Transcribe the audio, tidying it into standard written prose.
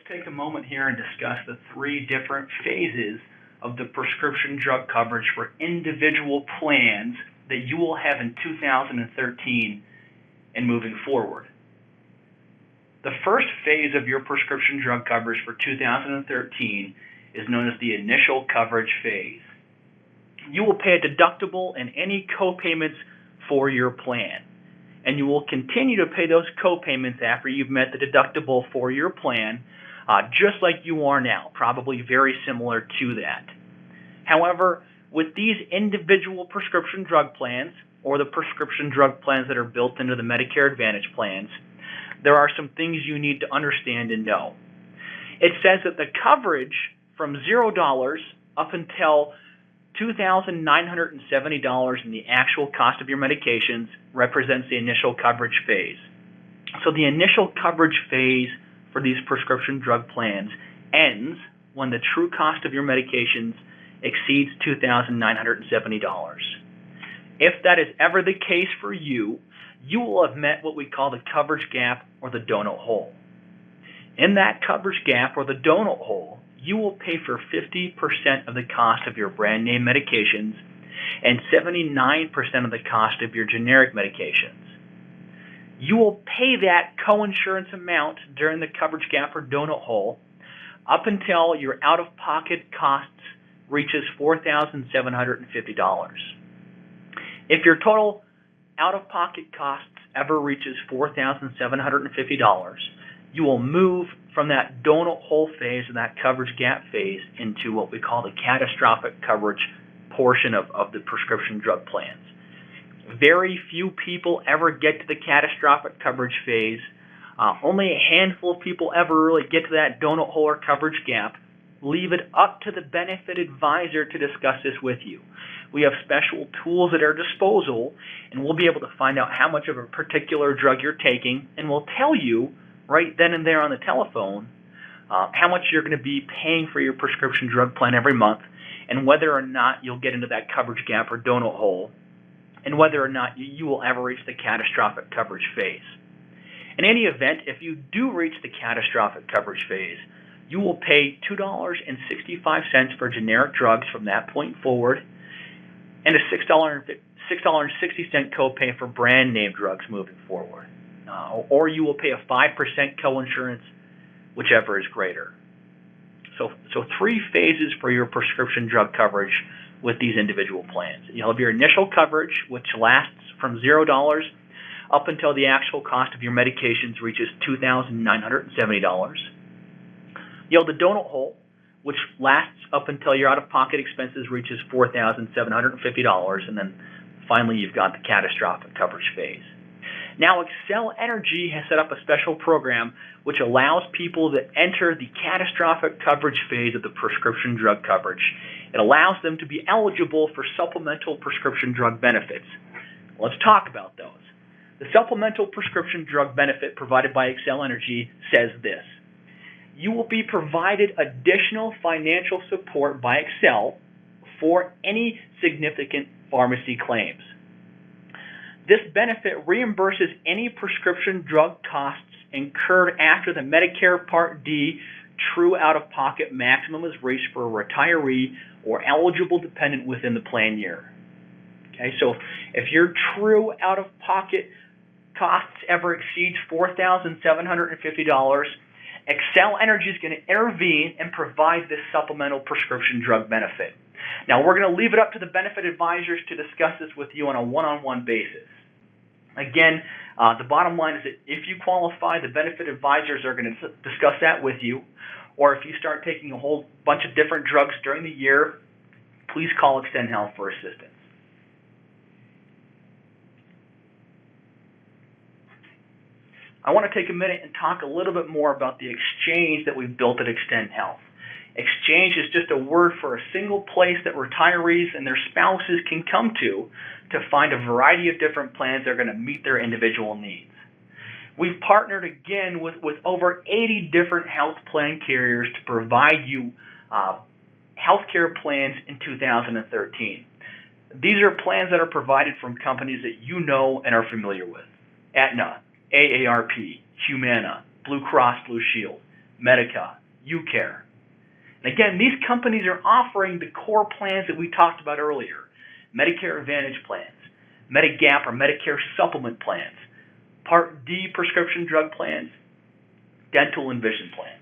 take a moment here and discuss the three different phases of the prescription drug coverage for individual plans that you will have in 2013 and moving forward. The first phase of your prescription drug coverage for 2013 is known as the initial coverage phase. You will pay a deductible and any co-payments for your plan, and you will continue to pay those co-payments after you've met the deductible for your plan, just like you are now, probably very similar to that. However, with these individual prescription drug plans, or the prescription drug plans that are built into the Medicare Advantage plans, there are some things you need to understand and know. It says that the coverage from $0 up until $2,970 in the actual cost of your medications represents the initial coverage phase. So the initial coverage phase for these prescription drug plans ends when the true cost of your medications exceeds $2,970. If that is ever the case for you, you will have met what we call the coverage gap or the donut hole. In that coverage gap or the donut hole, you will pay for 50% of the cost of your brand name medications and 79% of the cost of your generic medications. You will pay that coinsurance amount during the coverage gap or donut hole up until your out-of-pocket costs reaches $4,750. If your total out-of-pocket costs ever reaches $4,750, you will move from that donut hole phase and that coverage gap phase into what we call the catastrophic coverage portion of the prescription drug plans. Very few people ever get to the catastrophic coverage phase. Only a handful of people ever really get to that donut hole or coverage gap. Leave it up to the benefit advisor to discuss this with you. We have special tools at our disposal, and we'll be able to find out how much of a particular drug you're taking, and we'll tell you right then and there on the telephone how much you're going to be paying for your prescription drug plan every month, and whether or not you'll get into that coverage gap or donut hole, and whether or not you will ever reach the catastrophic coverage phase. In any event, if you do reach the catastrophic coverage phase, you will pay $2.65 for generic drugs from that point forward, and a $6.60 copay for brand name drugs moving forward. Or you will pay a 5% coinsurance, whichever is greater. So three phases for your prescription drug coverage with these individual plans. You'll have your initial coverage, which lasts from $0 up until the actual cost of your medications reaches $2,970. You'll have the donut hole, which lasts up until your out-of-pocket expenses reaches $4,750, and then finally you've got the catastrophic coverage phase. Now, Xcel Energy has set up a special program which allows people that enter the catastrophic coverage phase of the prescription drug coverage. It allows them to be eligible for supplemental prescription drug benefits. Let's talk about those. The supplemental prescription drug benefit provided by Xcel Energy says this: you will be provided additional financial support by Xcel for any significant pharmacy claims. This benefit reimburses any prescription drug costs incurred after the Medicare Part D true out-of-pocket maximum is reached for a retiree or eligible dependent within the plan year. Okay, so if your true out-of-pocket costs ever exceeds $4,750, Xcel Energy is going to intervene and provide this supplemental prescription drug benefit. Now, we're going to leave it up to the benefit advisors to discuss this with you on a one-on-one basis. Again, the bottom line is that if you qualify, the benefit advisors are going to discuss that with you. Or if you start taking a whole bunch of different drugs during the year, please call Extend Health for assistance. I want to take a minute and talk a little bit more about the exchange that we've built at Extend Health. Exchange is just a word for a single place that retirees and their spouses can come to find a variety of different plans that are going to meet their individual needs. We've partnered again with over 80 different health plan carriers to provide you healthcare plans in 2013. These are plans that are provided from companies that you know and are familiar with: Aetna, AARP, Humana, Blue Cross Blue Shield, Medica, UCare. And again, these companies are offering the core plans that we talked about earlier. Medicare Advantage plans, Medigap or Medicare supplement plans, Part D prescription drug plans, dental and vision plans.